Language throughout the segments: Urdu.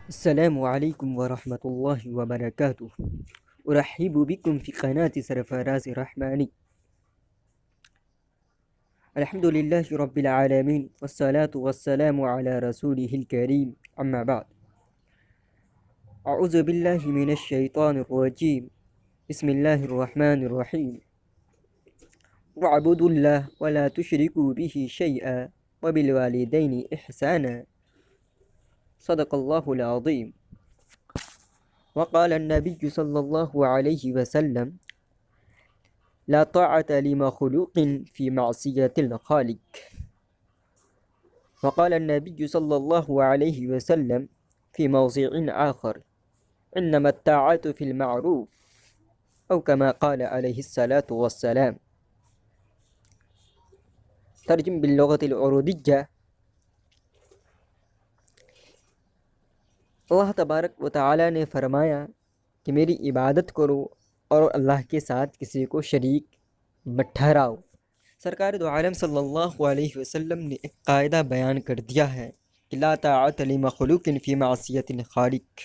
السلام عليكم ورحمة الله وبركاته. أرحب بكم في قناة سرفراز رحماني. الحمد لله رب العالمين، والصلاة والسلام على رسوله الكريم، أما بعد. أعوذ بالله من الشيطان الرجيم. بسم الله الرحمن الرحيم. واعبدوا الله ولا تشركوا به شيئا وبالوالدين إحسانا. صدق الله العظيم. وقال النبي صلى الله عليه وسلم: لا طاعة لمخلوق في معصية الخالق. وقال النبي صلى الله عليه وسلم في موضع آخر: إنما الطاعة في المعروف، أو كما قال عليه الصلاة والسلام. ترجم باللغة العربية. اللہ تبارک و تعالی نے فرمایا کہ میری عبادت کرو اور اللہ کے ساتھ کسی کو شریک مت ٹھہراؤ۔ سرکار دو عالم صلی اللہ علیہ وسلم نے ایک قاعدہ بیان کر دیا ہے کہ لا طاعت لمخلوق فی معصیت الخالق،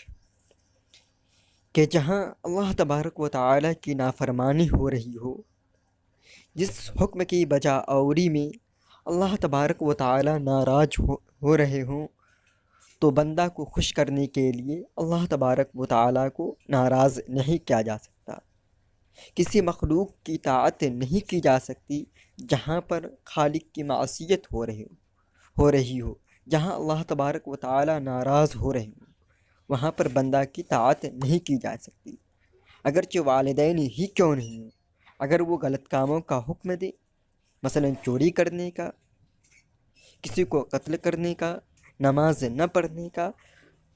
کہ جہاں اللہ تبارک و تعالی کی نافرمانی ہو رہی ہو، جس حکم کی بجا آوری میں اللہ تبارک و تعالی ناراض ہو رہے ہوں، تو بندہ کو خوش کرنے کے لیے اللہ تبارک و تعالیٰ کو ناراض نہیں کیا جا سکتا۔ کسی مخلوق کی طاعت نہیں کی جا سکتی جہاں پر خالق کی معصیت ہو رہی ہو، جہاں اللہ تبارک و تعالیٰ ناراض ہو رہے ہوں، وہاں پر بندہ کی طاعت نہیں کی جا سکتی، اگرچہ والدین ہی کیوں نہیں ہوں۔ اگر وہ غلط کاموں کا حکم دے، مثلا چوری کرنے کا، کسی کو قتل کرنے کا، نماز نہ پڑھنے کا،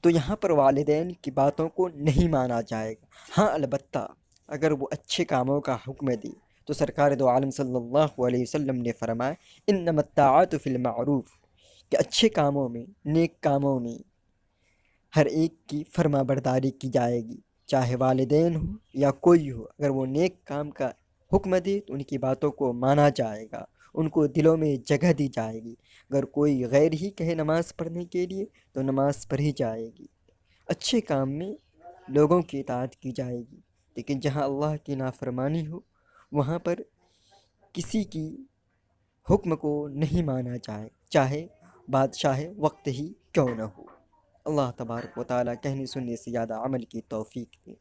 تو یہاں پر والدین کی باتوں کو نہیں مانا جائے گا۔ ہاں البتہ اگر وہ اچھے کاموں کا حکم دے تو سرکار دو عالم صلی اللہ علیہ وسلم نے فرمایا انما الطاعات فی المعروف، کہ اچھے کاموں میں، نیک کاموں میں ہر ایک کی فرما برداری کی جائے گی، چاہے والدین ہو یا کوئی ہو۔ اگر وہ نیک کام کا حکم دے تو ان کی باتوں کو مانا جائے گا، ان کو دلوں میں جگہ دی جائے گی۔ اگر کوئی غیر ہی کہے نماز پڑھنے کے لیے تو نماز پڑھی جائے گی۔ اچھے کام میں لوگوں کی اطاعت کی جائے گی، لیکن جہاں اللہ کی نافرمانی ہو وہاں پر کسی کی حکم کو نہیں مانا جائے، چاہے بادشاہ وقت ہی کیوں نہ ہو۔ اللہ تبارک و تعالیٰ کہنے سننے سے زیادہ عمل کی توفیق دے۔